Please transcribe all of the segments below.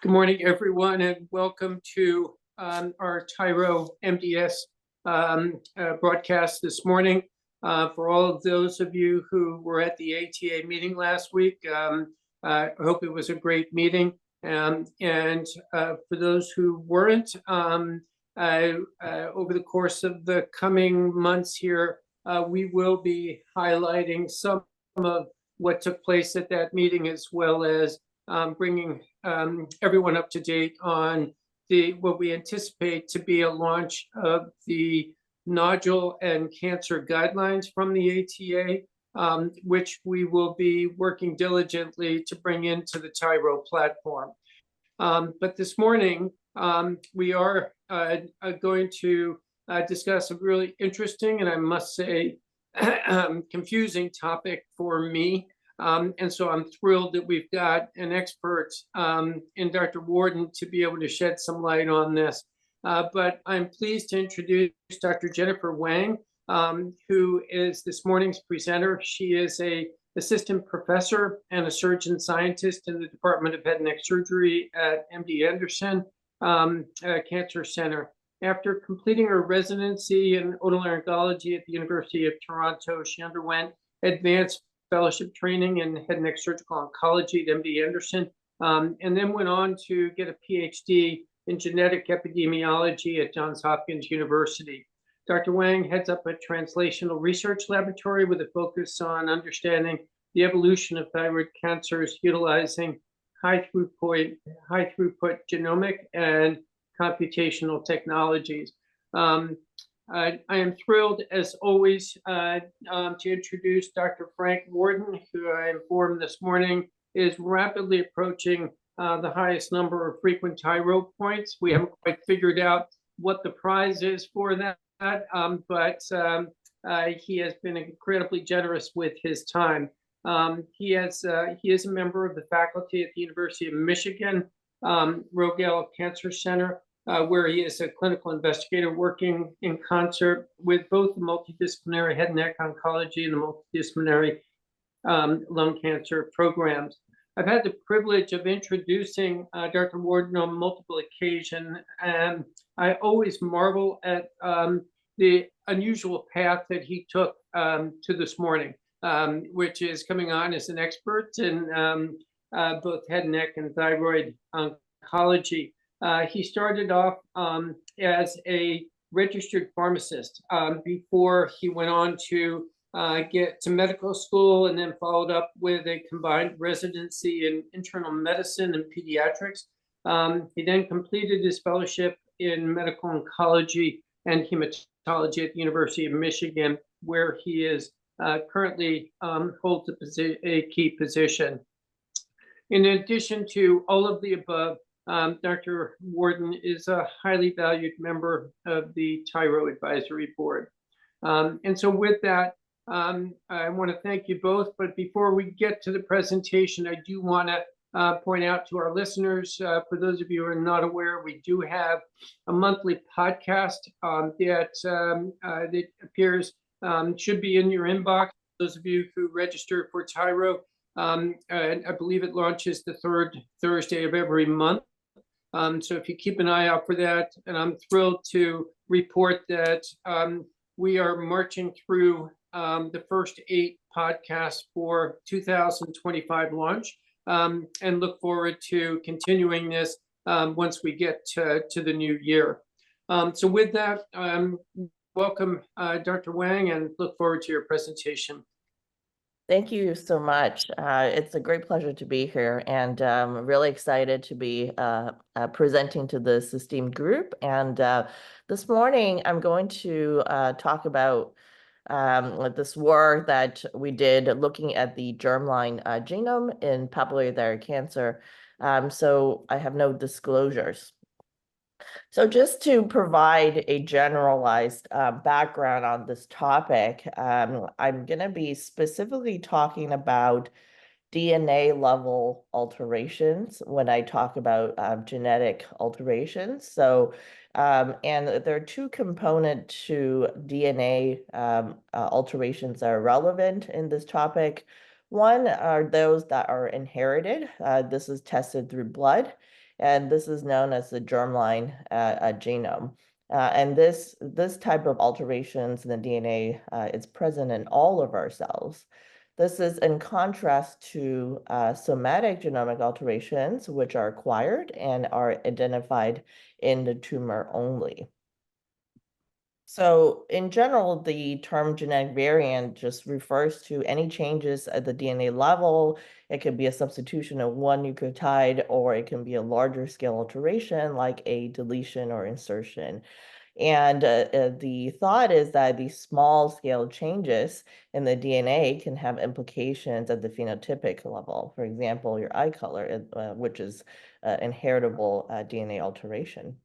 Good morning, everyone, and welcome to our Tyro MDS broadcast this morning. For all of those of you who were at the ATA meeting last week, I hope it was a great meeting. And for those who weren't, over the course of the coming months here, we will be highlighting some of what took place at that meeting, as well as bringing everyone up to date on what we anticipate to be a launch of the nodule and cancer guidelines from the ATA, which we will be working diligently to bring into the Tyro platform. But this morning, we are going to discuss a really interesting and, I must say, confusing topic for me. And so I'm thrilled that we've got an expert in Dr. Worden to be able to shed some light on this. But I'm pleased to introduce Dr. Jennifer Wang, who is this morning's presenter. She is an assistant professor and a surgeon scientist in the Department of Head and Neck Surgery at MD Anderson Cancer Center. After completing her residency in otolaryngology at the University of Toronto, she underwent advanced fellowship training in head and neck surgical oncology at MD Anderson, and then went on to get a PhD in genetic epidemiology at Johns Hopkins University. Dr. Wang heads up a translational research laboratory with a focus on understanding the evolution of thyroid cancers utilizing high throughput genomic and computational technologies. I am thrilled, as always, to introduce Dr. Frank Worden, who I informed this morning is rapidly approaching the highest number of frequent Tyro points. We haven't quite figured out what the prize is for that, but he has been incredibly generous with his time. He is a member of the faculty at the University of Michigan Rogel Cancer Center, where he is a clinical investigator working in concert with both the multidisciplinary head and neck oncology and the multidisciplinary lung cancer programs. I've had the privilege of introducing Dr. Worden on multiple occasions, and I always marvel at the unusual path that he took to this morning, which is coming on as an expert in both head and neck and thyroid oncology. He started off as a registered pharmacist before he went on to get to medical school, and then followed up with a combined residency in internal medicine and pediatrics. He then completed his fellowship in medical oncology and hematology at the University of Michigan, where he is currently holds a key position. In addition to all of the above, Dr. Worden is a highly valued member of the Tyro Advisory Board. And so with that, I want to thank you both. But before we get to the presentation, I do want to point out to our listeners, for those of you who are not aware, we do have a monthly podcast that appears, should be in your inbox. Those of you who register for Tyro, and I believe it launches the third Thursday of every month. So if you keep an eye out for that, and I'm thrilled to report that we are marching through the first 8 podcasts for 2025 launch, and look forward to continuing this once we get to the new year. So with that, welcome Dr. Wang, and look forward to your presentation. Thank you so much. It's a great pleasure to be here, and I'm really excited to be presenting to this esteemed group. And this morning, I'm going to talk about this work that we did looking at the germline genome in papillary thyroid cancer. So I have no disclosures. So just to provide a generalized background on this topic, I'm going to be specifically talking about DNA level alterations when I talk about genetic alterations. So, and there are 2 components to DNA alterations that are relevant in this topic. One are those that are inherited. This is tested through blood. And this is known as the germline genome. And this type of alterations in the DNA is present in all of our cells. This is in contrast to somatic genomic alterations, which are acquired and are identified in the tumor only. So in general, the term genetic variant just refers to any changes at the DNA level. It could be a substitution of one nucleotide, or it can be a larger scale alteration like a deletion or insertion. And the thought is that these small scale changes in the DNA can have implications at the phenotypic level. For example, your eye color, which is inheritable DNA alteration.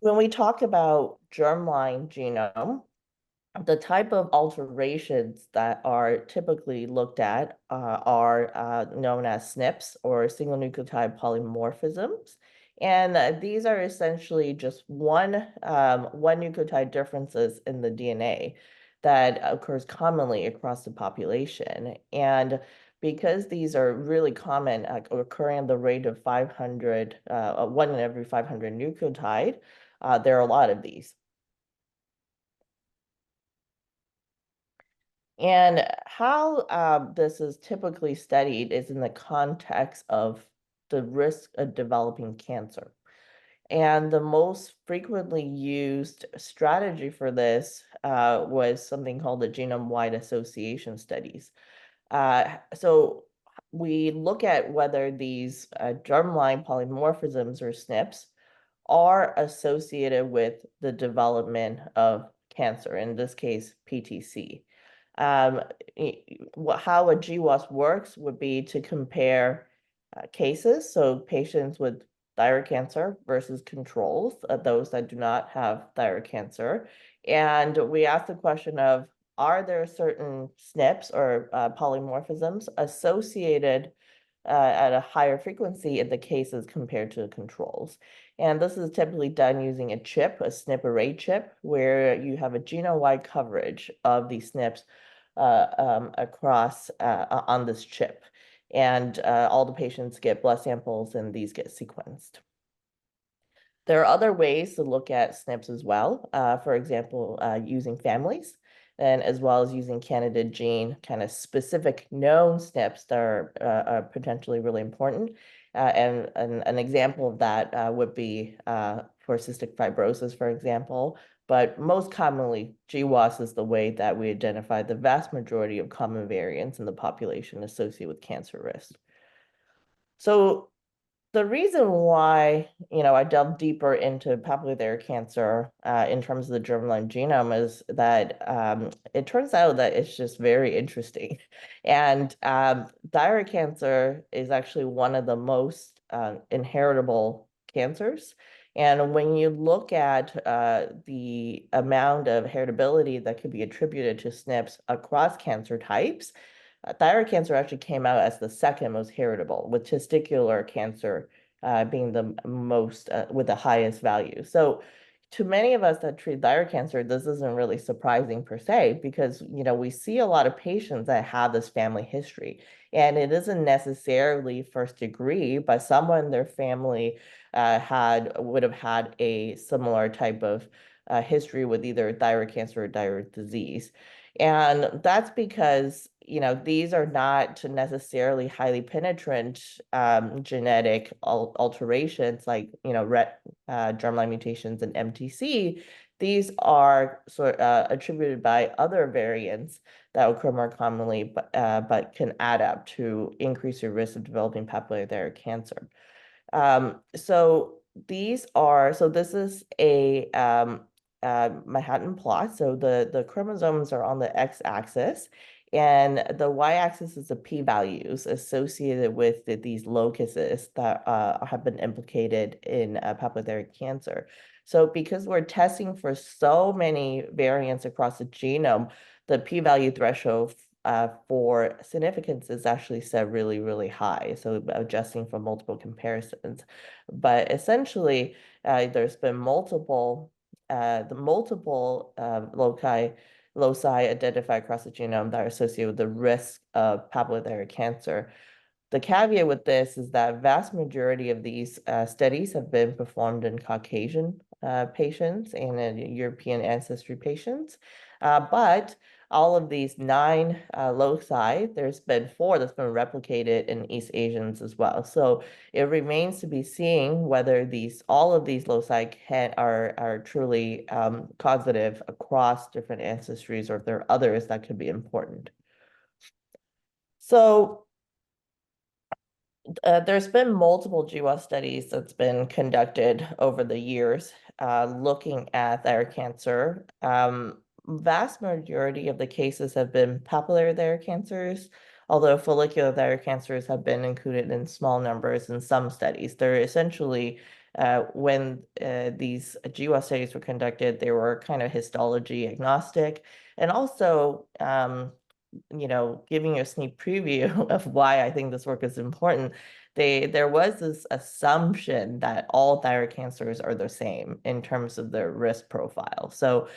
When we talk about germline genome, the type of alterations that are typically looked at are known as SNPs, or single nucleotide polymorphisms. And these are essentially just one nucleotide differences in the DNA that occurs commonly across the population. And because these are really common, occurring at the rate of 500, 1 in every 500 nucleotide, there are a lot of these. And how this is typically studied is in the context of the risk of developing cancer. And the most frequently used strategy for this was something called the genome-wide association studies. So we look at whether these germline polymorphisms, or SNPs, are associated with the development of cancer, in this case, PTC. How a GWAS works would be to compare cases, so patients with thyroid cancer versus controls, those that do not have thyroid cancer. And we ask the question of, are there certain SNPs or polymorphisms associated at a higher frequency in the cases compared to the controls? And this is typically done using a chip, a SNP array chip, where you have a genome-wide coverage of these SNPs across on this chip. And all the patients get blood samples and these get sequenced. There are other ways to look at SNPs as well. For example, using families, and as well as using candidate gene kind of specific known SNPs that are potentially really important. And an example of that would be for cystic fibrosis, for example. But most commonly, GWAS is the way that we identify the vast majority of common variants in the population associated with cancer risk. So the reason why, I delved deeper into papillary cancer in terms of the germline genome is that it turns out that it's just very interesting. And thyroid cancer is actually one of the most inheritable cancers. And when you look at the amount of heritability that could be attributed to SNPs across cancer types, thyroid cancer actually came out as the second most heritable, with testicular cancer being the most with the highest value. So to many of us that treat thyroid cancer, this isn't really surprising per se, because we see a lot of patients that have this family history, and it isn't necessarily first degree, but someone in their family would have had a similar type of history with either thyroid cancer or thyroid disease. And that's because, these are not necessarily highly penetrant genetic alterations like, germline mutations and MTC. These are attributed by other variants that occur more commonly, but can add up to increase your risk of developing papillary thyroid cancer. So this is a Manhattan plot. So the chromosomes are on the x-axis, and the y-axis is the p-values associated with these locuses that have been implicated in papillary cancer. So because we're testing for so many variants across the genome, the p-value threshold for significance is actually set really, really high. So adjusting for multiple comparisons. But essentially, there's been multiple loci identified across the genome that are associated with the risk of papillary cancer. The caveat with this is that vast majority of these studies have been performed in Caucasian patients and in European ancestry patients. But all of these 9 loci, there's been 4 that's been replicated in East Asians as well. So it remains to be seen whether all of these loci are truly causative across different ancestries, or if there are others that could be important. So there's been multiple GWAS studies that's been conducted over the years looking at thyroid cancer. Vast majority of the cases have been papillary thyroid cancers, although follicular thyroid cancers have been included in small numbers in some studies. They're essentially, when these GWAS studies were conducted, they were kind of histology agnostic, and also giving you a sneak preview of why I think this work is important, there was this assumption that all thyroid cancers are the same in terms of their risk profile. So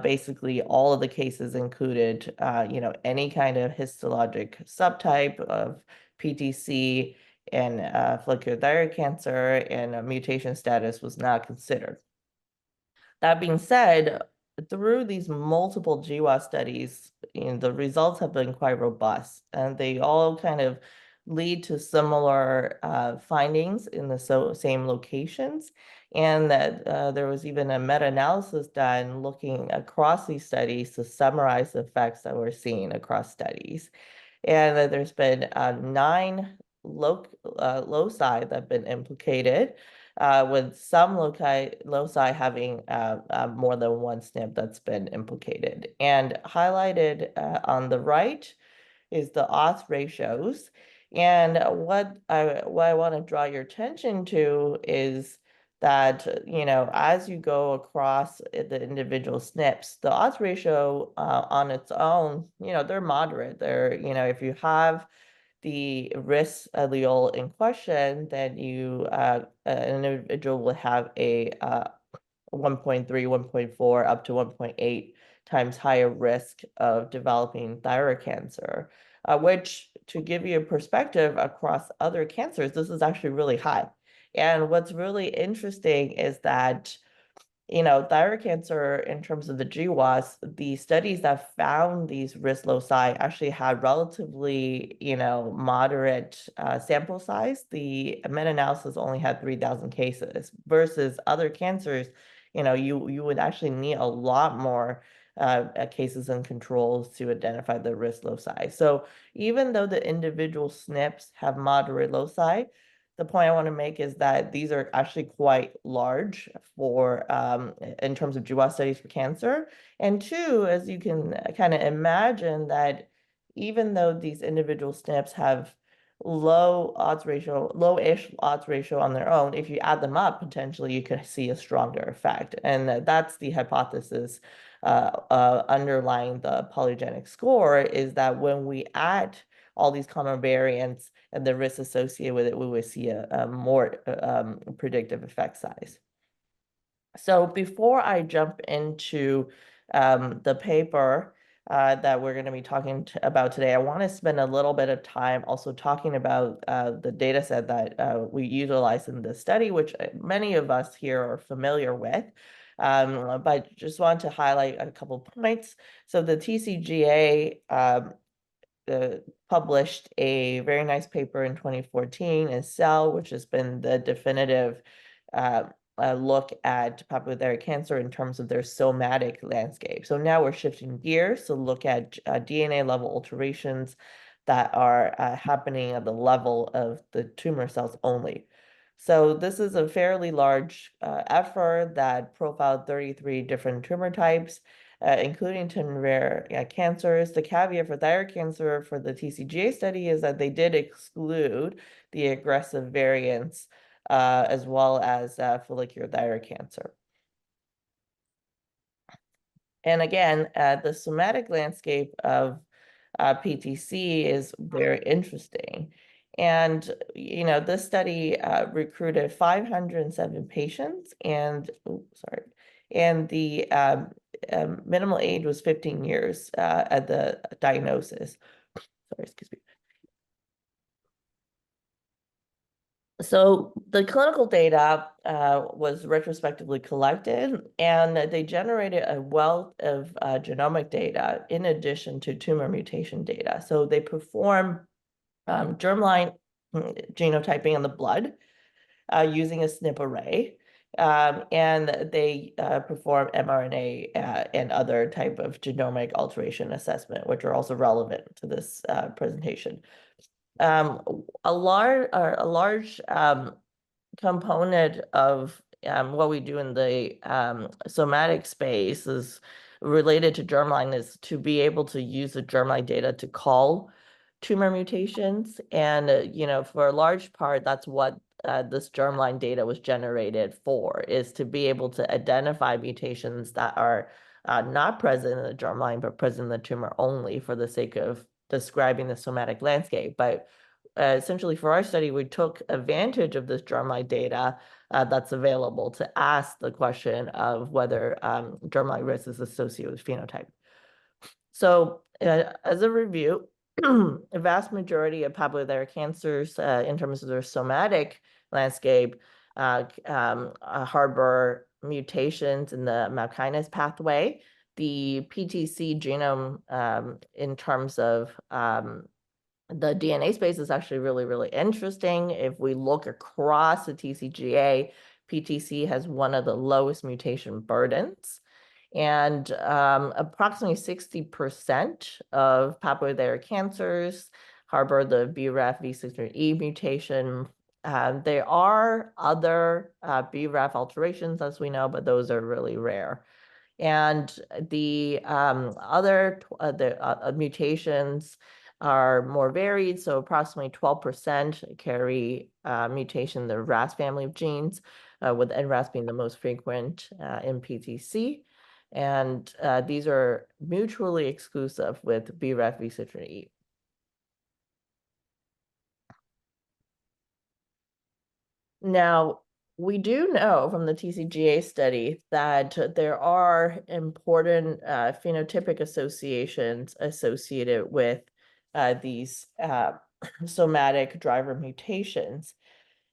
basically all of the cases included, any kind of histologic subtype of PTC and follicular thyroid cancer, and a mutation status was not considered. That being said, through these multiple GWAS studies, the results have been quite robust, and they all kind of lead to similar findings in the same locations. And that there was even a meta-analysis done looking across these studies to summarize the effects that we're seeing across studies. And there's been 9 loci that have been implicated, with some loci having more than one SNP that's been implicated. And highlighted on the right is the odds ratios. And what I want to draw your attention to is that, as you go across the individual SNPs, the odds ratio on its own, they're moderate. If you have the risk allele in question, then an individual will have a 1.3, 1.4, up to 1.8 times higher risk of developing thyroid cancer, which, to give you a perspective across other cancers, this is actually really high. And what's really interesting is that thyroid cancer, in terms of the GWAS, the studies that found these risk loci actually had relatively, moderate sample size. The meta-analysis only had 3,000 cases versus other cancers, you would actually need a lot more cases and controls to identify the risk loci. So even though the individual SNPs have moderate loci, the point I want to make is that these are actually quite large for in terms of GWAS studies for cancer. And 2, as you can kind of imagine, that even though these individual SNPs have low-ish odds ratio on their own, if you add them up, potentially you could see a stronger effect. And that's the hypothesis underlying the polygenic score, is that when we add all these common variants and the risks associated with it, we would see a more predictive effect size. So before I jump into the paper that we're going to be talking about today, I want to spend a little bit of time also talking about the data set that we utilized in this study, which many of us here are familiar with. But just want to highlight a couple points. So the TCGA published a very nice paper in 2014 in Cell, which has been the definitive look at papillary thyroid cancer in terms of their somatic landscape. So now we're shifting gears to look at DNA level alterations that are happening at the level of the tumor cells only. So this is a fairly large effort that profiled 33 different tumor types, including 10 rare cancers. The caveat for thyroid cancer for the TCGA study is that they did exclude the aggressive variants as well as follicular thyroid cancer. And again, the somatic landscape of PTC is very interesting. And, this study recruited 507 patients, and, and the minimal age was 15 years at the diagnosis. Sorry, excuse me. So the clinical data was retrospectively collected, and they generated a wealth of genomic data in addition to tumor mutation data. So they perform germline genotyping in the blood using a SNP array. And they perform mRNA and other type of genomic alteration assessment, which are also relevant to this presentation. A large component of what we do in the somatic space is related to germline, is to be able to use the germline data to call tumor mutations. And, for a large part, that's what this germline data was generated for, is to be able to identify mutations that are not present in the germline, but present in the tumor only, for the sake of describing the somatic landscape. But essentially, for our study, we took advantage of this germline data that's available to ask the question of whether germline risk is associated with phenotype. So as a review, a vast majority of papillary cancers, in terms of their somatic landscape, harbor mutations in the MAP kinase pathway. The PTC genome, in terms of the DNA space, is actually really, really interesting. If we look across the TCGA, PTC has one of the lowest mutation burdens. And approximately 60% of papillary cancers harbor the BRAF V600E mutation. There are other BRAF alterations, as we know, but those are really rare. And the other mutations are more varied. So approximately 12% carry mutation in the RAS family of genes, with NRAS being the most frequent in PTC. And these are mutually exclusive with BRAF V600E. Now, we do know from the TCGA study that there are important phenotypic associations associated with these somatic driver mutations.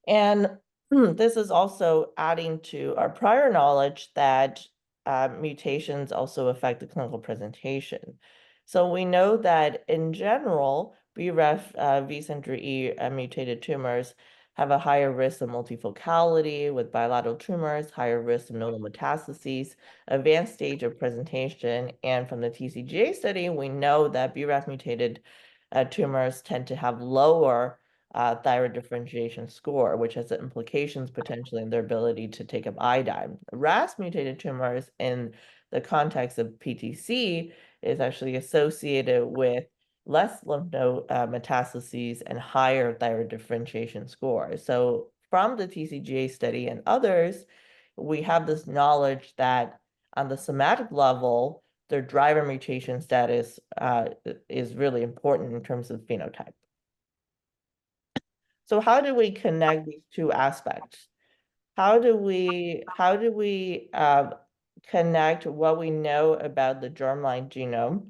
And this is also adding to our prior knowledge that mutations also affect the clinical presentation. So we know that in general, BRAF V600E mutated tumors have a higher risk of multifocality with bilateral tumors, higher risk of nodal metastases, advanced stage of presentation. And from the TCGA study, we know that BRAF mutated tumors tend to have lower thyroid differentiation score, which has implications potentially in their ability to take up iodine. RAS mutated tumors in the context of PTC is actually associated with less lymph node metastases and higher thyroid differentiation score. So from the TCGA study and others, we have this knowledge that on the somatic level, their driver mutation status is really important in terms of phenotype. So how do we connect these two aspects? How do we connect what we know about the germline genome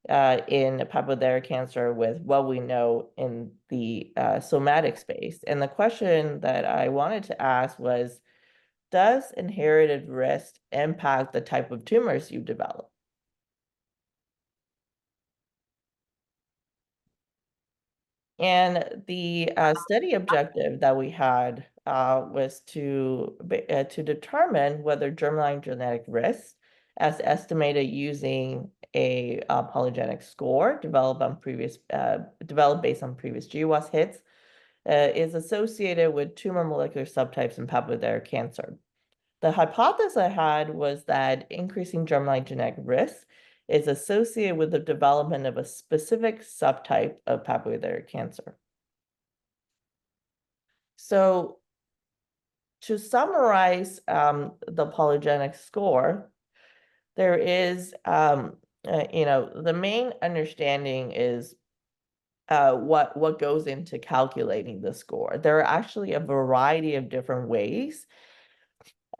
in papillary cancer with what we know in the somatic space? And the question that I wanted to ask was, does inherited risk impact the type of tumors you develop? And the study objective that we had was to determine whether germline genetic risk, as estimated using a polygenic score developed based on previous GWAS hits, is associated with tumor molecular subtypes in papillary cancer. The hypothesis I had was that increasing germline genetic risk is associated with the development of a specific subtype of papillary cancer. So to summarize the polygenic score, there is, the main understanding is what goes into calculating the score. There are actually a variety of different ways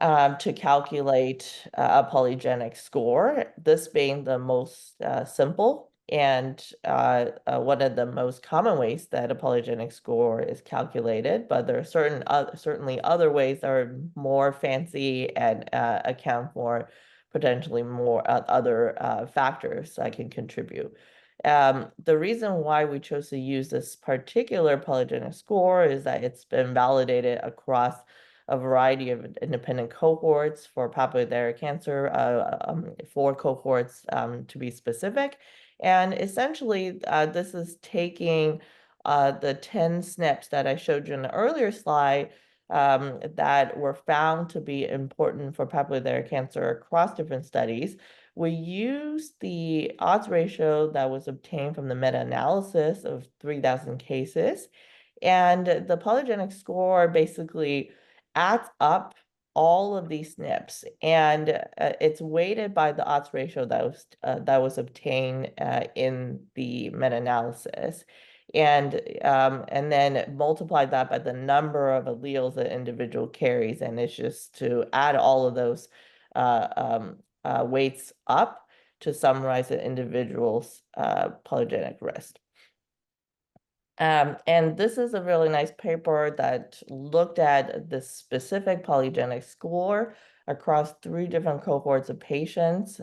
to calculate a polygenic score, this being the most simple. And one of the most common ways that a polygenic score is calculated, but there are certainly other ways that are more fancy and account for potentially more other factors that can contribute. The reason why we chose to use this particular polygenic score is that it's been validated across a variety of independent cohorts for papillary cancer, 4 cohorts to be specific. And essentially, this is taking the 10 SNPs that I showed you in the earlier slide that were found to be important for papillary cancer across different studies. We used the odds ratio that was obtained from the meta-analysis of 3,000 cases. And the polygenic score basically adds up all of these SNPs, and it's weighted by the odds ratio that was obtained in the meta-analysis, and then multiply that by the number of alleles that individual carries, and it's just to add all of those weights up to summarize the individual's polygenic risk. And this is a really nice paper that looked at the specific polygenic score across 3 different cohorts of patients,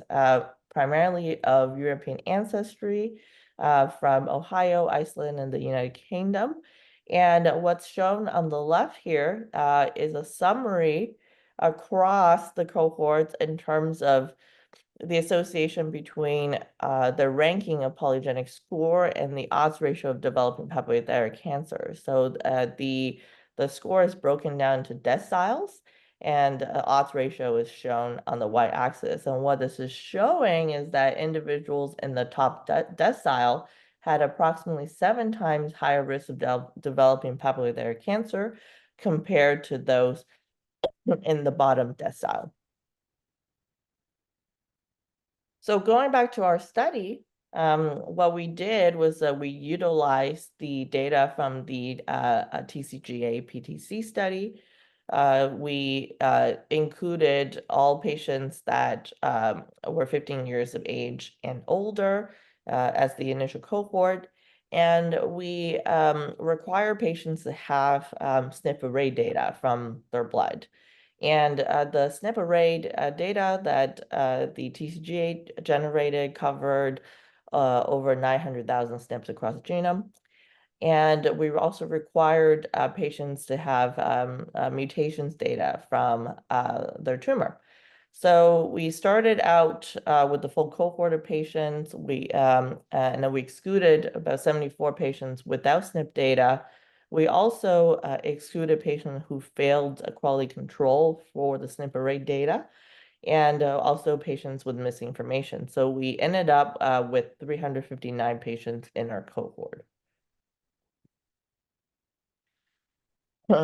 primarily of European ancestry, from Ohio, Iceland, and the United Kingdom. And what's shown on the left here is a summary across the cohorts in terms of the association between the ranking of polygenic score and the odds ratio of developing papillary cancer. So the score is broken down into deciles, and odds ratio is shown on the y-axis. And what this is showing is that individuals in the top decile had approximately 7 times higher risk of developing papillary cancer compared to those in the bottom decile. So going back to our study, what we did was we utilized the data from the TCGA PTC study. We included all patients that were 15 years of age and older as the initial cohort. And we require patients to have SNP array data from their blood. And the SNP array data that the TCGA generated covered over 900,000 SNPs across the genome. And we also required patients to have mutations data from their tumor. So we started out with the full cohort of patients. And then we excluded about 74 patients without SNP data. We also excluded patients who failed quality control for the SNP array data, and also patients with missing information. So we ended up with 359 patients in our cohort.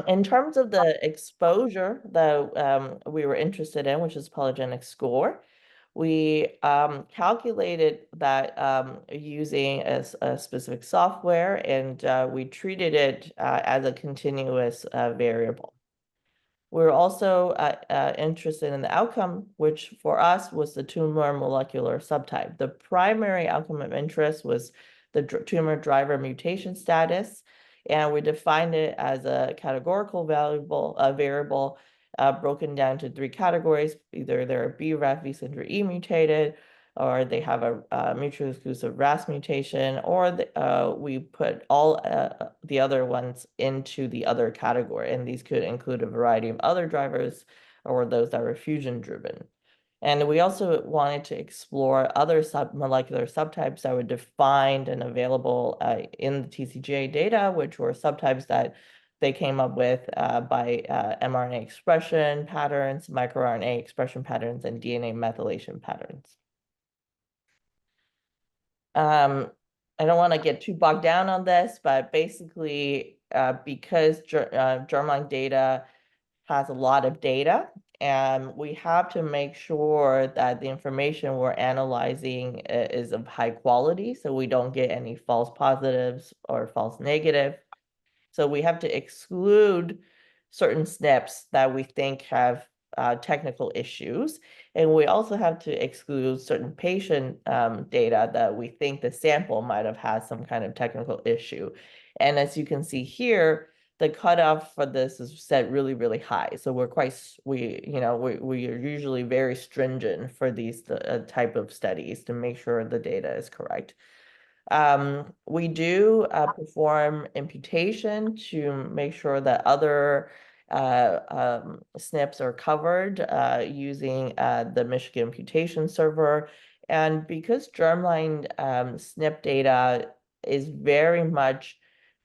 In terms of the exposure that we were interested in, which is polygenic score, we calculated that using a specific software, and we treated it as a continuous variable. We're also interested in the outcome, which for us was the tumor molecular subtype. The primary outcome of interest was the tumor driver mutation status, and we defined it as a categorical variable broken down to 3 categories. Either they're BRAF V-center-E mutated, or they have a mutually exclusive RAS mutation, or we put all the other ones into the other category. And these could include a variety of other drivers or those that were fusion-driven. And we also wanted to explore other molecular subtypes that were defined and available in the TCGA data, which were subtypes that they came up with by mRNA expression patterns, microRNA expression patterns, and DNA methylation patterns. I don't want to get too bogged down on this, but basically, because Germline data has a lot of data, and we have to make sure that the information we're analyzing is of high quality, so we don't get any false positives or false negative. So we have to exclude certain SNPs that we think have technical issues. And we also have to exclude certain patient data that we think the sample might have had some kind of technical issue. And as you can see here, the cutoff for this is set really, really high. So we're we are usually very stringent for these type of studies to make sure the data is correct. We do perform imputation to make sure that other SNPs are covered using the Michigan imputation server. And because germline SNP data is very much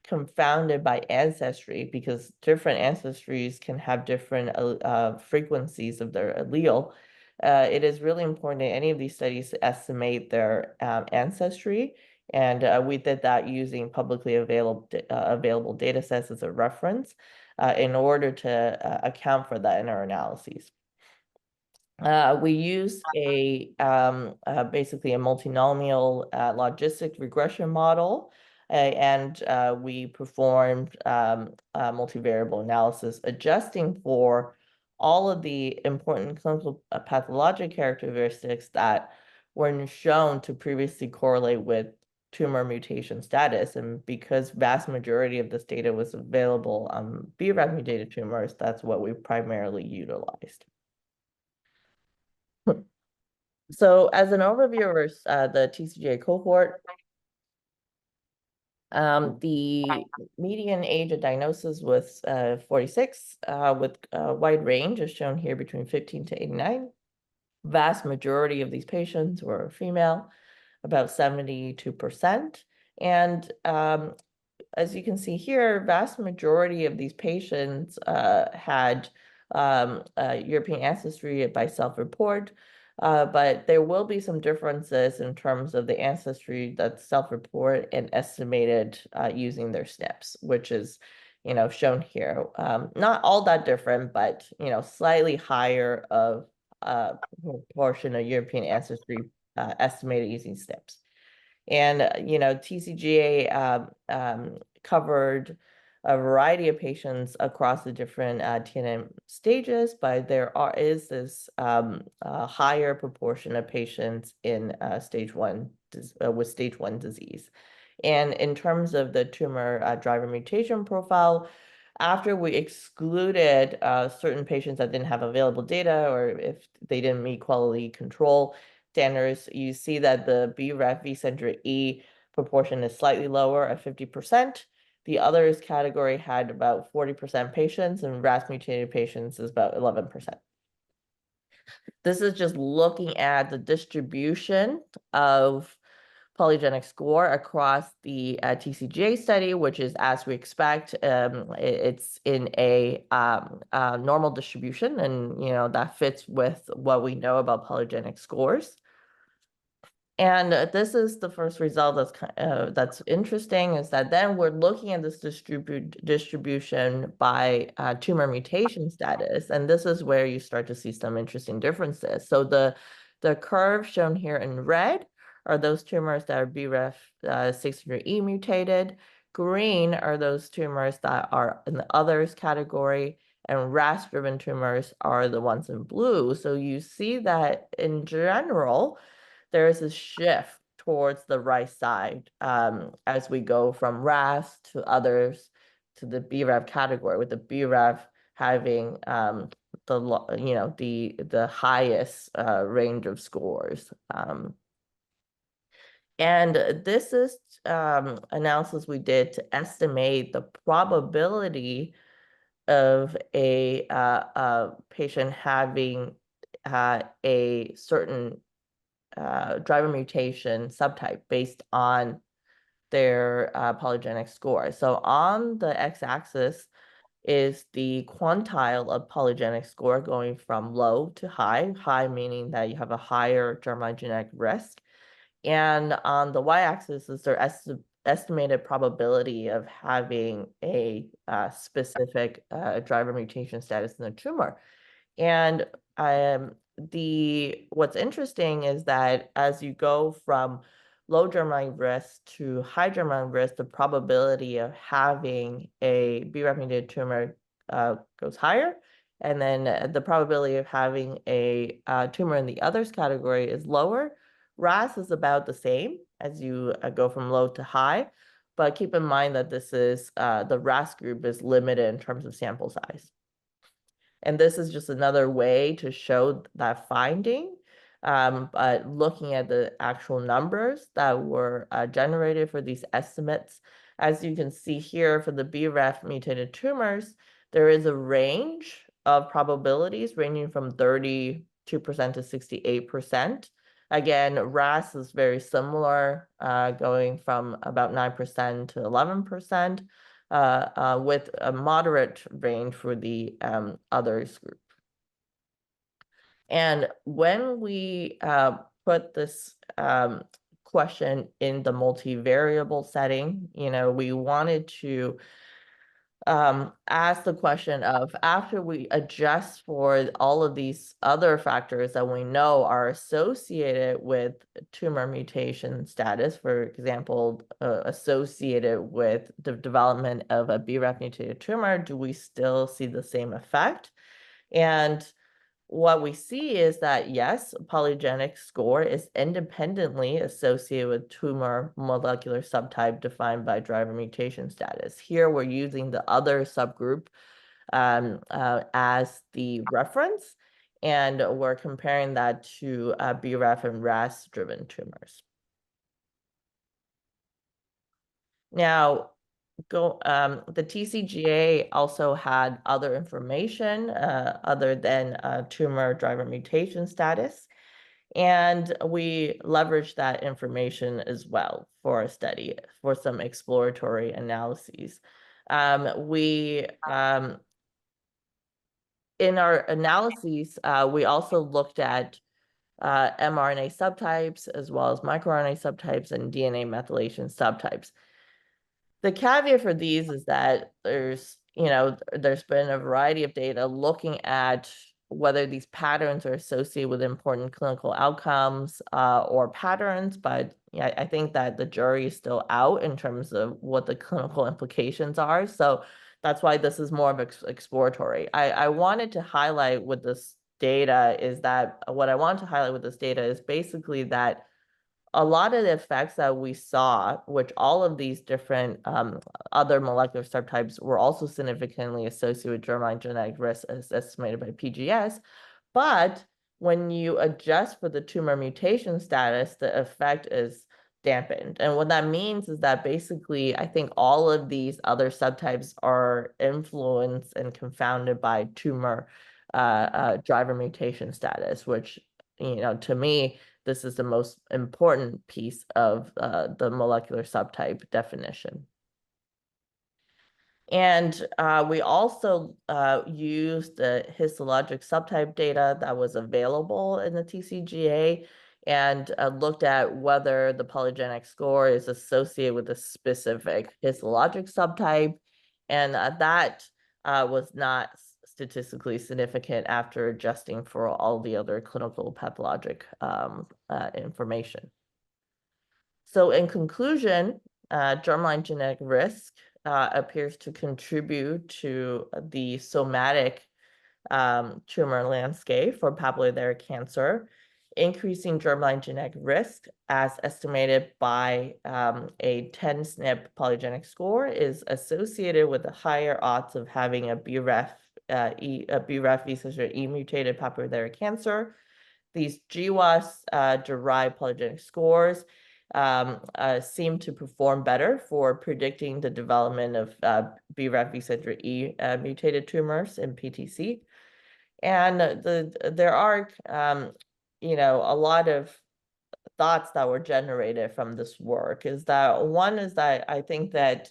confounded by ancestry, because different ancestries can have different frequencies of their allele, it is really important in any of these studies to estimate their ancestry. And we did that using publicly available data sets as a reference in order to account for that in our analyses. We use basically a multinomial logistic regression model, and we performed multivariable analysis adjusting for all of the important clinical pathologic characteristics that were shown to previously correlate with tumor mutation status. And because vast majority of this data was available on BRAF mutated tumors, that's what we primarily utilized. So as an overview of the TCGA cohort, the median age of diagnosis was 46, with a wide range as shown here between 15 to 89. Vast majority of these patients were female, about 72%. And as you can see here, vast majority of these patients had European ancestry by self-report, but there will be some differences in terms of the ancestry that's self-report and estimated using their SNPs, which is, shown here. Not all that different, but, slightly higher of proportion of European ancestry estimated using SNPs. And, TCGA covered a variety of patients across the different TNM stages, but there is this higher proportion of patients in stage 1 with stage 1 disease. And in terms of the tumor driver mutation profile, after we excluded certain patients that didn't have available data or if they didn't meet quality control standards, you see that the BRAF V-center E proportion is slightly lower at 50%. The others category had about 40% patients, and RAS mutated patients is about 11%. This is just looking at the distribution of polygenic score across the TCGA study, which is as we expect. It's in a normal distribution, and that fits with what we know about polygenic scores. And this is the first result that's interesting, is that then we're looking at this distribution by tumor mutation status, and this is where you start to see some interesting differences. So the curve shown here in red are those tumors that are BRAF 600E mutated. Green are those tumors that are in the others category, and RAS-driven tumors are the ones in blue. So you see that in general, there is a shift towards the right side as we go from RAS to others to the BRAF category, with the BRAF having the highest range of scores. And this is analysis we did to estimate the probability of a patient having a certain driver mutation subtype based on their polygenic score. So on the x-axis is the quantile of polygenic score going from low to high, high meaning that you have a higher germline genetic risk. And on the y-axis is their estimated probability of having a specific driver mutation status in the tumor. And what's interesting is that as you go from low germline risk to high germline risk, the probability of having a BRAF mutated tumor goes higher, and then the probability of having a tumor in the others category is lower. RAS is about the same as you go from low to high, but keep in mind that this is the RAS group is limited in terms of sample size. And this is just another way to show that finding, but looking at the actual numbers that were generated for these estimates. As you can see here for the BRAF mutated tumors, there is a range of probabilities ranging from 32% to 68%. Again, RAS is very similar, going from about 9% to 11%. With a moderate range for the others group. And when we put this question in the multivariable setting, we wanted to ask the question of, after we adjust for all of these other factors that we know are associated with tumor mutation status, for example, associated with the development of a BRAF mutated tumor, do we still see the same effect? And what we see is that, yes, polygenic score is independently associated with tumor molecular subtype defined by driver mutation status. Here, we're using the other subgroup as the reference, and we're comparing that to BRAF and RAS-driven tumors. Now, the TCGA also had other information other than tumor driver mutation status, and we leveraged that information as well for a study for some exploratory analyses. In our analyses, we also looked at mRNA subtypes as well as microRNA subtypes and DNA methylation subtypes. The caveat for these is that there's been a variety of data looking at whether these patterns are associated with important clinical outcomes or patterns, but I think that the jury is still out in terms of what the clinical implications are. So that's why this is more of exploratory. I wanted to highlight with this data is basically that a lot of the effects that we saw, which all of these different other molecular subtypes were also significantly associated with germline genetic risk as estimated by PGS. But when you adjust for the tumor mutation status, the effect is dampened. And what that means is that basically, I think all of these other subtypes are influenced and confounded by tumor driver mutation status, which, to me, this is the most important piece of the molecular subtype definition. And we also used the histologic subtype data that was available in the TCGA and looked at whether the polygenic score is associated with a specific histologic subtype. And that was not statistically significant after adjusting for all the other clinical pathologic information. So in conclusion, germline genetic risk appears to contribute to the somatic tumor landscape for papillary cancer, increasing germline genetic risk as estimated by a 10 SNP polygenic score is associated with a higher odds of having a BRAF V6 mutated papillary cancer. These GWAS derived polygenic scores seem to perform better for predicting the development of BRAF V6 mutated tumors in PTC. And there are a lot of thoughts that were generated from this work. One is that I think that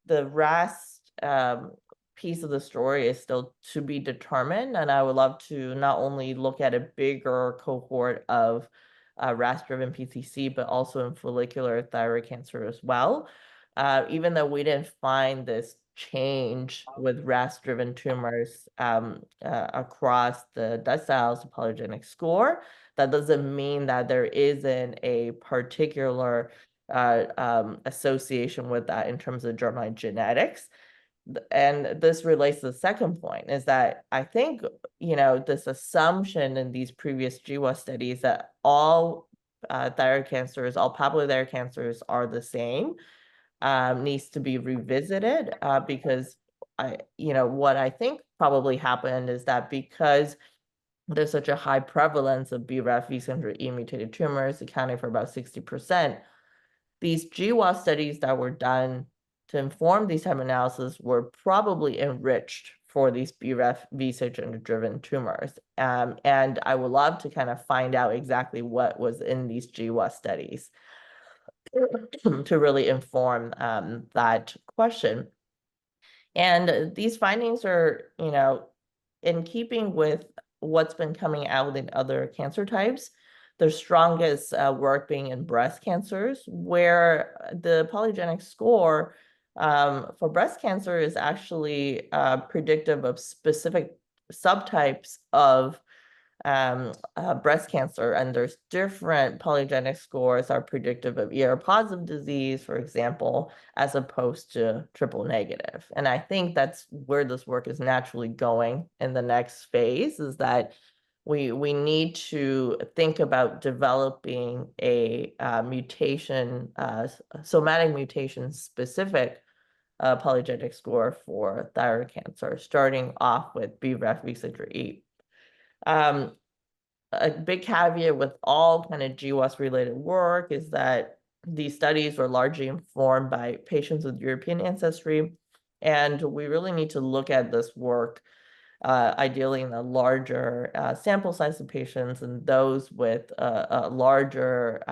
the RAS piece of the story is still to be determined, and I would love to not only look at a bigger cohort of RAS-driven PTC, but also in follicular thyroid cancer as well. Even though we didn't find this change with RAS-driven tumors across the deciles of polygenic score, that doesn't mean that there isn't a particular association with that in terms of germline genetics. and this relates to the second point, is that I think, this assumption in these previous GWAS studies that all thyroid cancers, all papillary thyroid cancers are the same, needs to be revisited, because what I think probably happened is that because there's such a high prevalence of BRAF V600E mutated tumors, accounting for about 60%, these GWAS studies that were done to inform these type of analysis were probably enriched for these BRAF V600-driven tumors. And I would love to kind of find out exactly what was in these GWAS studies to really inform that question. And these findings are, in keeping with what's been coming out in other cancer types. The strongest work being in breast cancers, where the polygenic score for breast cancer is actually predictive of specific subtypes of breast cancer, and there's different polygenic scores are predictive of ER-positive disease, for example, as opposed to triple negative. And I think that's where this work is naturally going in the next phase, is that we need to think about developing a somatic mutation specific polygenic score for thyroid cancer, starting off with BRAF V600E. A big caveat with all kind of GWAS related work is that these studies were largely informed by patients with European ancestry, and we really need to look at this work ideally in a larger sample size of patients and those with a larger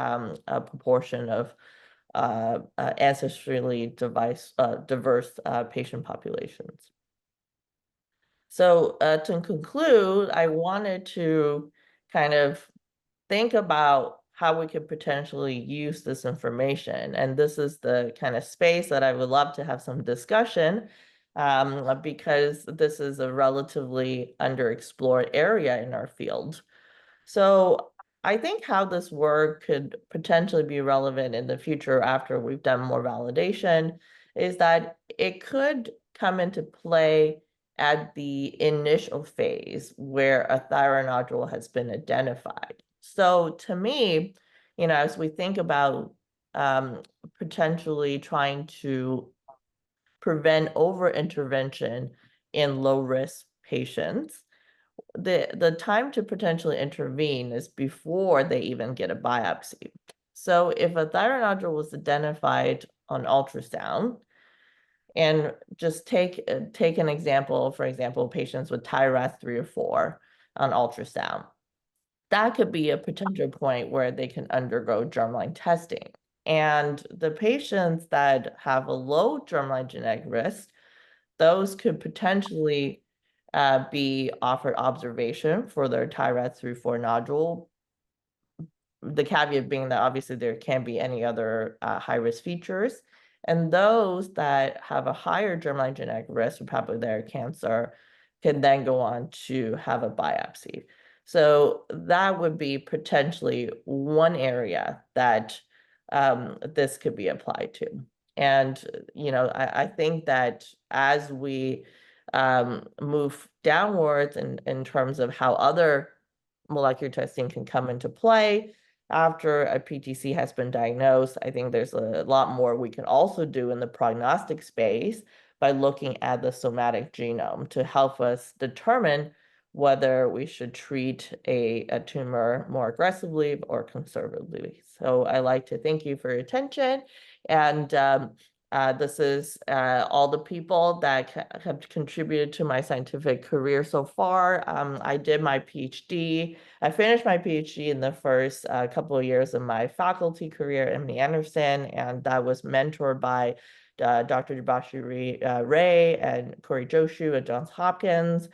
proportion of ancestrally diverse patient populations. So to conclude, I wanted to kind of think about how we could potentially use this information. And this is the kind of space that I would love to have some discussion, because this is a relatively underexplored area in our field. So I think how this work could potentially be relevant in the future after we've done more validation is that it could come into play at the initial phase where a thyroid nodule has been identified. So to me, as we think about potentially trying to prevent over-intervention in low-risk patients, the time to potentially intervene is before they even get a biopsy. So if a thyroid nodule was identified on ultrasound, and just take an example, for example, patients with TIRAS 3 or 4 on ultrasound, that could be a potential point where they can undergo germline testing. And the patients that have a low germline genetic risk, those could potentially be offered observation for their TIRAS 3 or 4 nodule. The caveat being that obviously there can't be any other high-risk features. And those that have a higher germline genetic risk for papillary thyroid cancer can then go on to have a biopsy. So that would be potentially one area that this could be applied to. And, I think that as we move downwards in terms of how other molecular testing can come into play, after a PTC has been diagnosed, I think there's a lot more we can also do in the prognostic space by looking at the somatic genome to help us determine whether we should treat a tumor more aggressively or conservatively. So I'd like to thank you for your attention. And this is all the people that have contributed to my scientific career so far. I did my PhD. I finished my PhD in the first couple of years of my faculty career at MD Anderson, and that was mentored by Dr. Debashiri Ray and Corey Joshu at Johns Hopkins,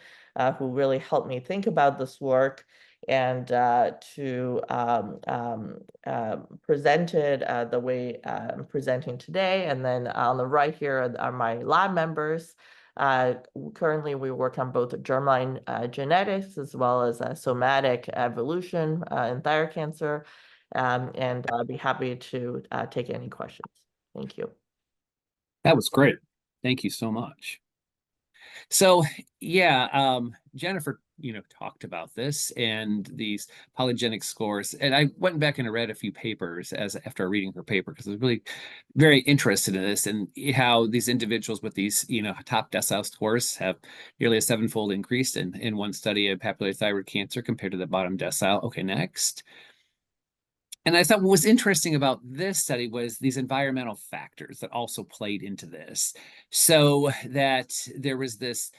who really helped me think about this work and to present it the way I'm presenting today. And then on the right here are my lab members. Currently, we work on both germline genetics as well as somatic evolution in thyroid cancer. And I'll be happy to take any questions. Thank you. That was great. Thank you so much. So yeah, Jennifer, talked about this and these polygenic scores, and I went back and I read a few papers after reading her paper because I was really very interested in this and how these individuals with these, top decile scores have nearly a sevenfold increase in one study of papillary thyroid cancer compared to the bottom decile. Okay, next. And I thought what was interesting about this study was these environmental factors that also played into this. So that there was this,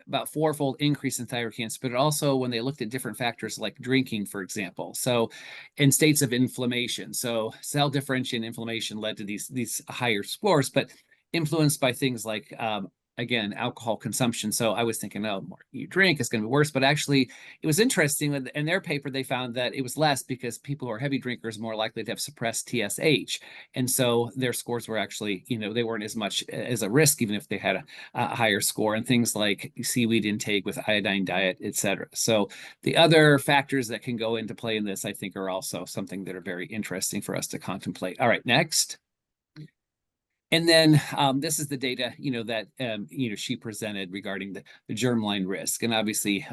about fourfold increase in thyroid cancer, but also when they looked at different factors like drinking, for example. So in states of inflammation, so cell differentiation inflammation led to these higher scores, but influenced by things like again, alcohol consumption. So I was thinking, oh, more you drink, it's going to be worse. But actually, it was interesting. In their paper, they found that it was less because people who are heavy drinkers more likely to have suppressed TSH. And so their scores were actually, they weren't as much as a risk, even if they had a higher score, and things like seaweed intake with iodine diet, et cetera. So the other factors that can go into play in this, I think, are also something that are very interesting for us to contemplate. All right, next. And then this is the data, that, she presented regarding the germline risk. And obviously,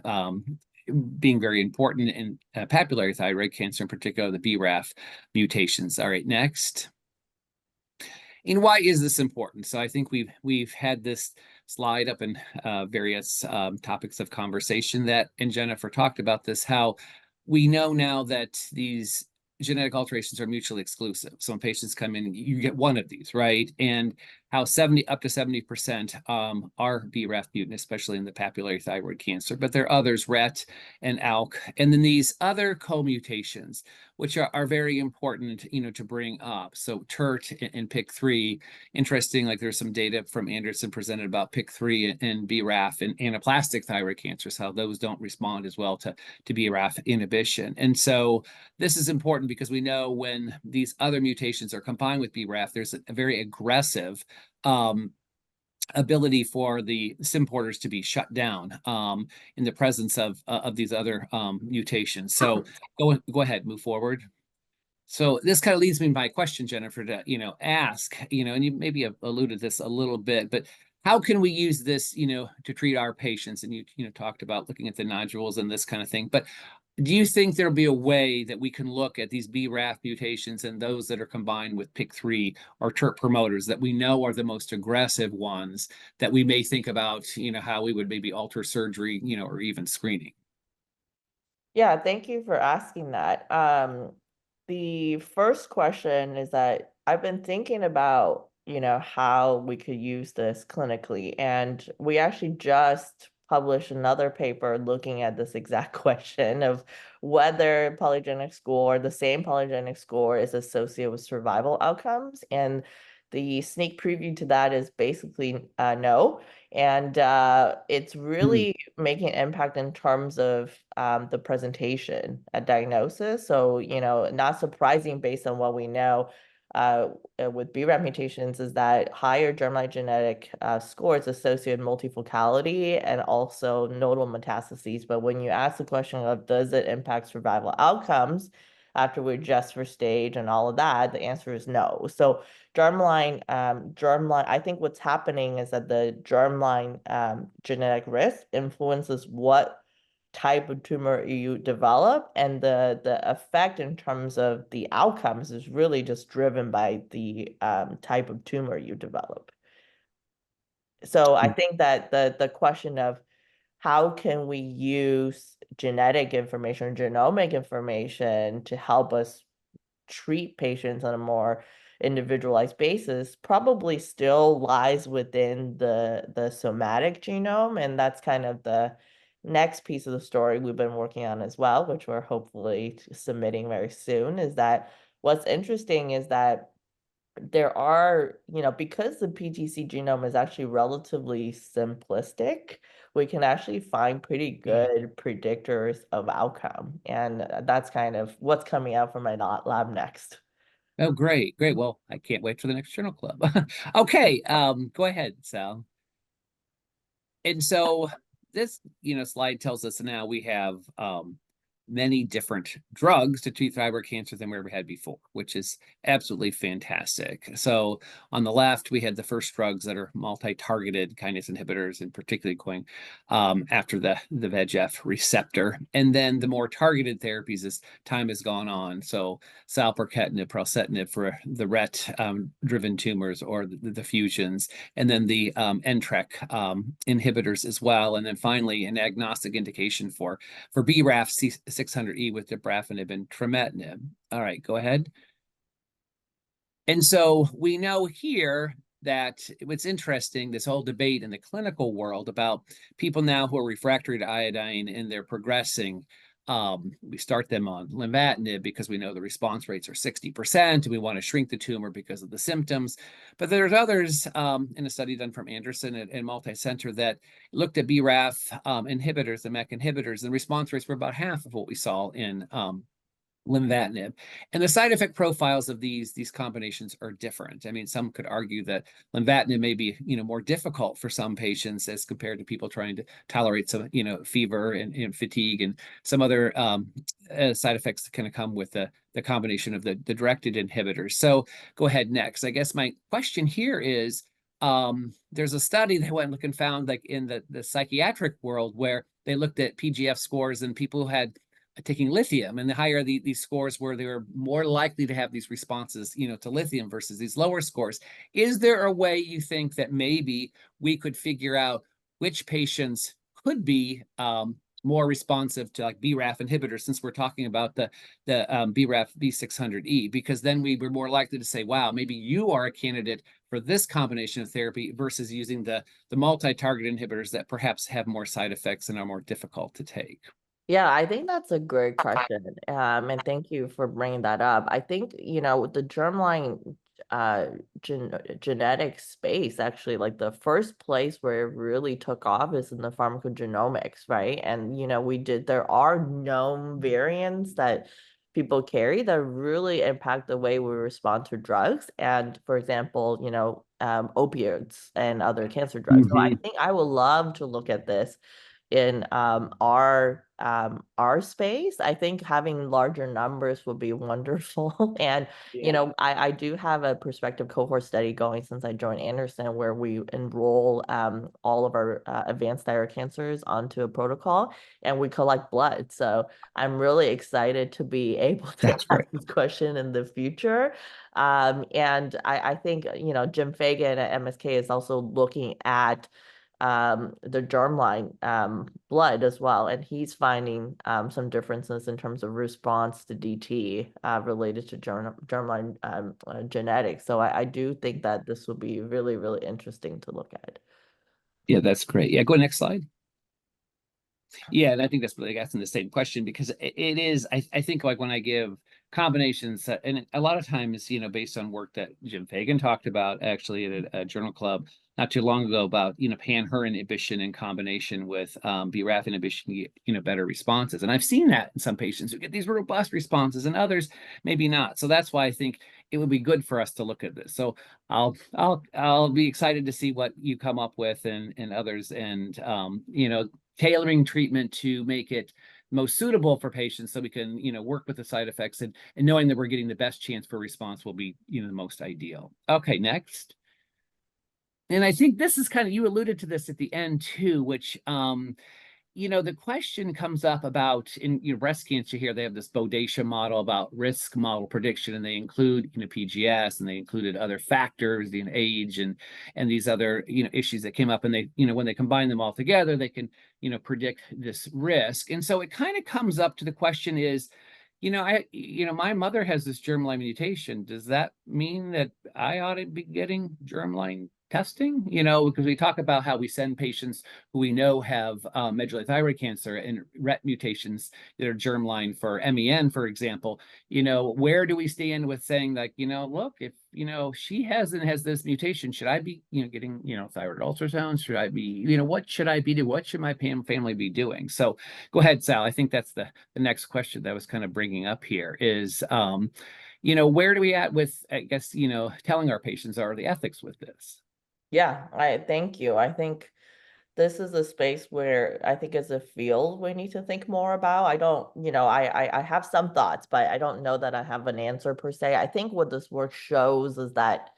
being very important in papillary thyroid cancer, in particular, the BRAF mutations. All right, next. And why is this important? So I think we've had this slide up in various topics of conversation that, and Jennifer talked about this, how we know now that these genetic alterations are mutually exclusive. So when patients come in, you get one of these, right? And how up to 70% are BRAF mutant, especially in the papillary thyroid cancer. But there are others, RET and ALK. And then these other co-mutations, which are very important, to bring up. So TERT and PIK3, interesting, like there's some data from Anderson presented about PIK3 and BRAF and anaplastic thyroid cancers, how those don't respond as well to BRAF inhibition. And so this is important because we know when these other mutations are combined with BRAF, there's a very aggressive ability for the symporters to be shut down in the presence of these other mutations. So go ahead, move forward. So this kind of leads me to my question, Jennifer, to ask, and you maybe have alluded this a little bit, but how can we use this, to treat our patients? And you talked about looking at the nodules and this kind of thing, but do you think there'll be a way that we can look at these BRAF mutations and those that are combined with PIK3 or TERT promoters that we know are the most aggressive ones that we may think about, how we would maybe alter surgery, or even screening? Yeah, thank you for asking that. The first question is that I've been thinking about, how we could use this clinically, and we actually just published another paper looking at this exact question of whether polygenic score, the same polygenic score, is associated with survival outcomes. And the sneak preview to that is basically no. And it's really making an impact in terms of the presentation at diagnosis. So, not surprising based on what we know with BRAF mutations is that higher germline genetic scores associated multifocality and also nodal metastases. But when you ask the question of does it impact survival outcomes after we adjust for stage and all of that, the answer is no. So germline, I think what's happening is that the germline genetic risk influences what type of tumor you develop, and the effect in terms of the outcomes is really just driven by the type of tumor you develop. So I think that the question of how can we use genetic information, genomic information to help us treat patients on a more individualized basis probably still lies within the somatic genome, and that's kind of the next piece of the story we've been working on as well, which we're hopefully submitting very soon. Is that what's interesting is that there are, because the PTC genome is actually relatively simplistic, we can actually find pretty good predictors of outcome. And that's kind of what's coming out from my lab next. Oh, great. Well, I can't wait for the next journal club. Okay, go ahead, Sal. And so this, slide tells us now we have many different drugs to treat thyroid cancer than we ever had before, which is absolutely fantastic. So on the left, we had the first drugs that are multi-targeted kinase inhibitors, and particularly going after the VEGF receptor. And then the more targeted therapies as time has gone on. So salperketinib, pralsetinib for the RET-driven tumors or the fusions, and then the NTRK inhibitors as well. And then finally, an agnostic indication for BRAF C600E with dabrafenib and trametinib. All right, go ahead. And so we know here that what's interesting, this whole debate in the clinical world about people now who are refractory to iodine and they're progressing. We start them on lenvatinib because we know the response rates are 60%, and we want to shrink the tumor because of the symptoms. But there's others in a study done from Anderson and multi-center that looked at BRAF inhibitors, the MEK inhibitors, and the response rates were about half of what we saw in lenvatinib. And the side effect profiles of these combinations are different. I mean, some could argue that lenvatinib may be, more difficult for some patients as compared to people trying to tolerate some, fever and fatigue and some other side effects that kind of come with the combination of the directed inhibitors. So go ahead next. I guess my question here is, there's a study that went and found, like in the psychiatric world, where they looked at PGF scores and people who had taking lithium, and the higher these scores were, they were more likely to have these responses, to lithium versus these lower scores. Is there a way you think that maybe we could figure out which patients could be more responsive to like BRAF inhibitors, since we're talking about the BRAF B600E, because then we were more likely to say, wow, maybe you are a candidate for this combination of therapy versus using the multi-target inhibitors that perhaps have more side effects and are more difficult to take. Yeah, I think that's a great question. And thank you for bringing that up. I think, the germline genetic space, actually, like the first place where it really took off is in the pharmacogenomics, right? And, there are known variants that people carry that really impact the way we respond to drugs. And for example, opioids and other cancer drugs. So I think I would love to look at this in our space. I think having larger numbers would be wonderful. And I do have a prospective cohort study going since I joined Anderson, where we enroll all of our advanced thyroid cancers onto a protocol, and we collect blood. So I'm really excited to be able to ask this question in the future. And I think Jim Fagan at MSK is also looking at the germline blood as well, and he's finding some differences in terms of response to DT related to germline genetics. So I do think that this will be really, really interesting to look at. Yeah, that's great. Yeah, go next slide. Yeah, and I think that's really asking the same question, because it is, I think, like when I give combinations, and a lot of times, based on work that Jim Fagan talked about actually at a journal club not too long ago about, pan-HER inhibition in combination with BRAF inhibition, you get, better responses. And I've seen that in some patients who get these robust responses and others maybe not. So that's why I think it would be good for us to look at this. So I'll be excited to see what you come up with and others, and, tailoring treatment to make it most suitable for patients, so we can, work with the side effects, and knowing that we're getting the best chance for response will be, the most ideal. Okay, next. And I think this is kind of, you alluded to this at the end too, which, the question comes up about in breast cancer here, they have this Bodacia model about risk model prediction, and they include, PGS, and they included other factors, age and these other, issues that came up, and they, when they combine them all together, they can, predict this risk. And so it kind of comes up to the question is, my mother has this germline mutation. Does that mean that I ought to be getting germline testing? Because we talk about how we send patients who we know have medullary thyroid cancer and RET mutations that are germline for MEN, for example. Where do we stand with saying, like, look, if she has this mutation, should I be getting thyroid ultrasounds? Should I be what should I be doing? What should my family be doing? So go ahead, Sal. I think that's the next question that I was kind of bringing up here is where do we at with, I guess, telling our patients are the ethics with this? Yeah, I thank you. I think this is a space where I think as a field, we need to think more about. I don't, I have some thoughts, but I don't know that I have an answer per se. I think what this work shows is that,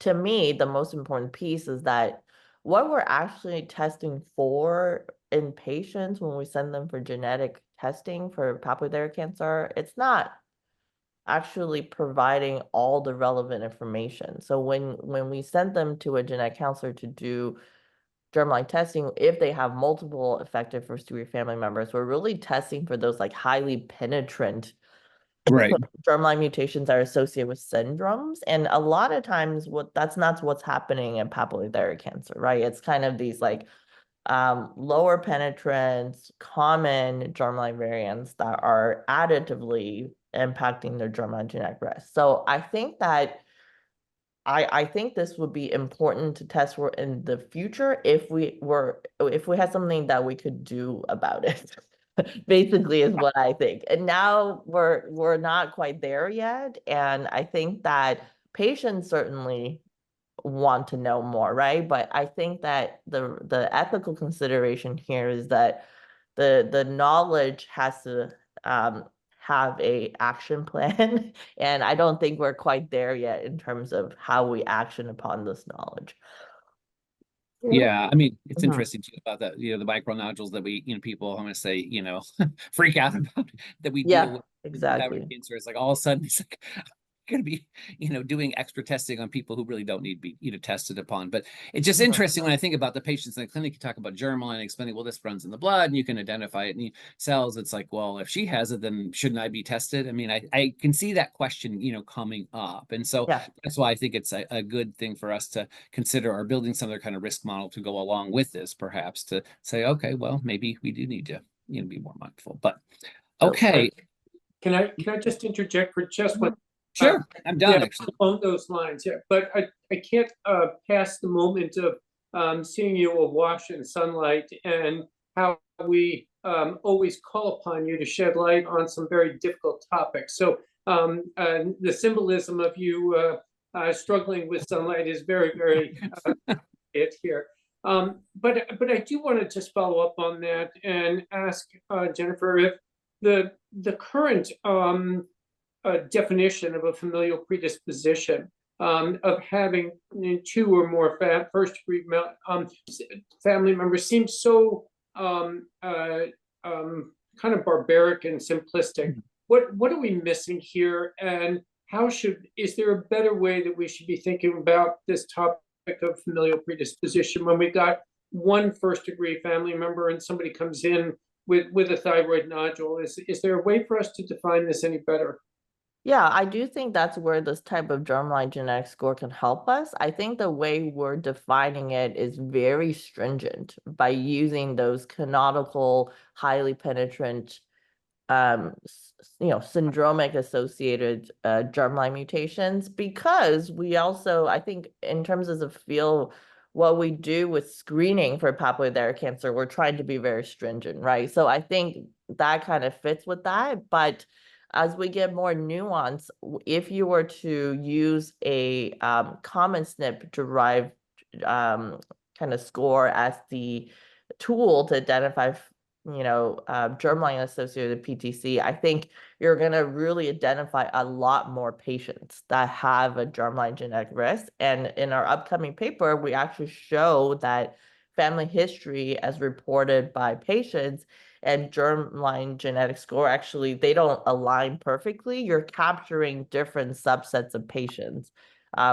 to me, the most important piece is that what we're actually testing for in patients when we send them for genetic testing for papillary cancer, it's not actually providing all the relevant information. So when we send them to a genetic counselor to do germline testing, if they have multiple affected first-degree family members, we're really testing for those like highly penetrant Right. germline mutations that are associated with syndromes. And a lot of times that's not what's happening in papillary cancer, right? It's kind of these like lower penetrance, common germline variants that are additively impacting their germline genetic risk. So I think that I think this would be important to test for in the future if we had something that we could do about it. Basically is what I think. And now we're not quite there yet. And I think that patients certainly want to know more, right? But I think that the ethical consideration here is that the knowledge has to have a action plan. And I don't think we're quite there yet in terms of how we action upon this knowledge. Yeah, I mean, it's Mhm. interesting too about that, the micronodules that we, people, I'm gonna say, freak out about that we deal Yeah, with exactly. thyroid cancer. It's like all of a sudden it's like gonna be, doing extra testing on people who really don't need to be, tested upon. But it's just Mhm. interesting when I think about the patients in the clinic, you talk about germline, explaining, well, this runs in the blood and you can identify it in cells. It's like, well, if she has it, then shouldn't I be tested? I mean, I can see that question, coming up. And so Yeah. that's why I think it's a good thing for us to consider or building some other kind of risk model to go along with this, perhaps to say, okay, well, maybe we do need to, be more mindful. But okay, Can I just interject for just one? sure, I'm done Yeah, actually. along those lines, yeah, but I can't pass the moment of seeing you awash in sunlight and how we always call upon you to shed light on some very difficult topics. So the symbolism of you struggling with sunlight is very, very it here. But I do want to just follow up on that and ask Jennifer if the current definition of a familial predisposition of having two or more first-degree family members seems so kind of barbaric and simplistic. What are we missing here, and is there a better way that we should be thinking about this topic of familial predisposition when we've got one first-degree family member and somebody comes in with a thyroid nodule? Is there a way for us to define this any better? Yeah, I do think that's where this type of germline genetic score can help us. I think the way we're defining it is very stringent by using those canonical, highly penetrant, syndromic associated germline mutations, because we also, I think, in terms of the field, what we do with screening for papillary cancer, we're trying to be very stringent, right? So I think that kind of fits with that. But as we get more nuance, if you were to use a common SNP derived kind of score as the tool to identify germline associated PTC, I think you're going to really identify a lot more patients that have a germline genetic risk. And in our upcoming paper, we actually show that family history as reported by patients and germline genetic score, actually, they don't align perfectly. You're capturing different subsets of patients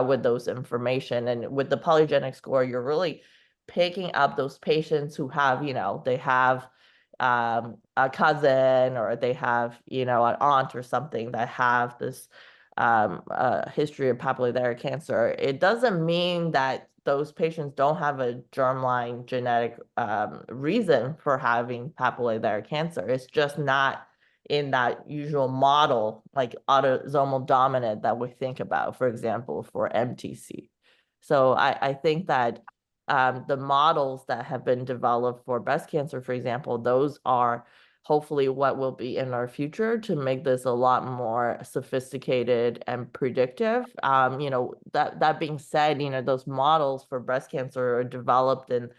with those information. And with the polygenic score, you're really picking up those patients who have, they have a cousin, or they have, an aunt or something that have this history of papillary cancer. It doesn't mean that those patients don't have a germline genetic reason for having papillary cancer. It's just not in that usual model, like autosomal dominant that we think about, for example, for MTC. So I think that the models that have been developed for breast cancer, for example, those are hopefully what will be in our future to make this a lot more sophisticated and predictive. That being said, those models for breast cancer are developed in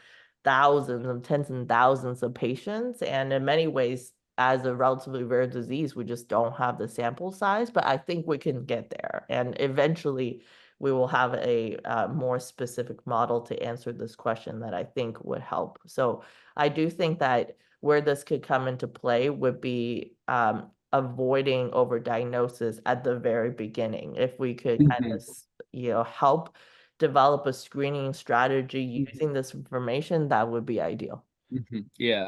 thousands and tens and thousands of patients. And in many ways, as a relatively rare disease, we just don't have the sample size, but I think we can get there. And eventually we will have a more specific model to answer this question that I think would help. So I do think that where this could come into play would be avoiding overdiagnosis at the very beginning. If we could kind of, help develop a screening strategy using this information, that would be ideal. Yeah,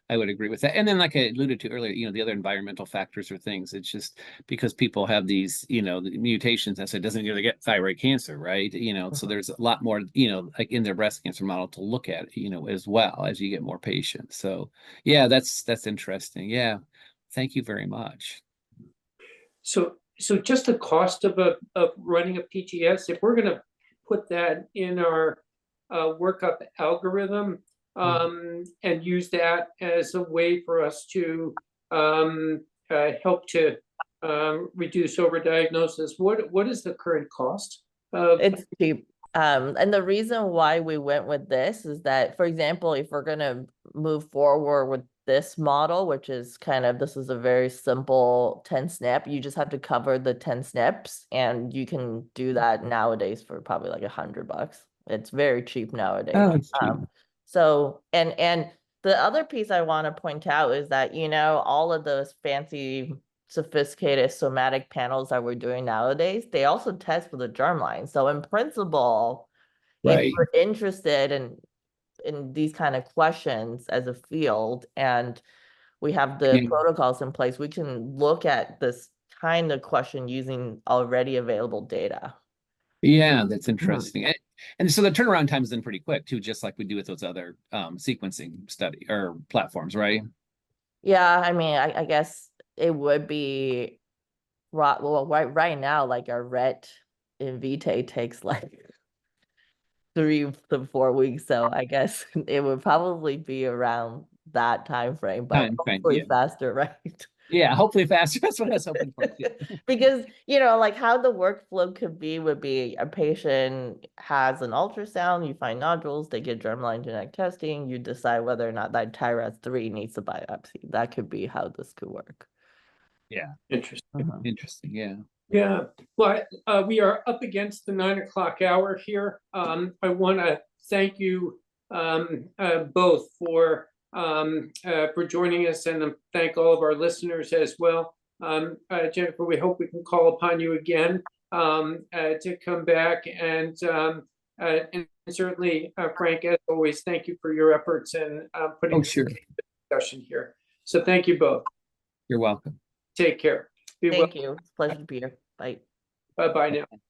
I would agree with that. And then, like I alluded to earlier, the other environmental factors or things, it's just because people have these, the mutations, that it doesn't really get thyroid cancer, right? So there's a lot more, like in their breast cancer model to look at, as well as you get more patients. So yeah, that's interesting. Yeah. Thank you very much. So just the cost of running a PTS, if we're going to put that in our workup algorithm, and use that as a way for us to help to reduce overdiagnosis. What is the current cost? It's cheap. And the reason why we went with this is that, for example, if we're going to move forward with this model, which is this is a very simple 10 SNP, you just have to cover the 10 SNPs, and you can do that nowadays for probably like $100. It's very cheap nowadays. Oh, it's cheap. So, and the other piece I want to point out is that, all of those fancy, sophisticated somatic panels that we're doing nowadays, they also test for the germline. So in principle, Right. if you're interested in these kind of questions as a field, and we have the protocols in place, we can look at this kind of question using already available data. Yeah, that's interesting. And so the turnaround time is then pretty quick too, just like we do with those other sequencing study or platforms, right? Yeah, I mean, I guess it would be right now, like our RET Invitae takes like 3 to 4 weeks, so I guess it would probably be around that time frame, but hopefully faster, right? Yeah, hopefully faster. That's what I was hoping for too. Because, like how the workflow could be would be a patient has an ultrasound, you find nodules, they get germline genetic testing, you decide whether or not that TYRAS3 needs a biopsy. That could be how this could work. Yeah. Interesting. Interesting. Yeah. Yeah. Well, we are up against the 9 o'clock hour here. I want to thank you both for joining us, and thank all of our listeners as well. Jennifer, we hope we can call upon you again to come back, and certainly Frank, as always, thank you for your efforts and putting the discussion here. So thank you both. You're welcome. Take care. Thank you. It's a pleasure to be here. Bye. Bye-bye now.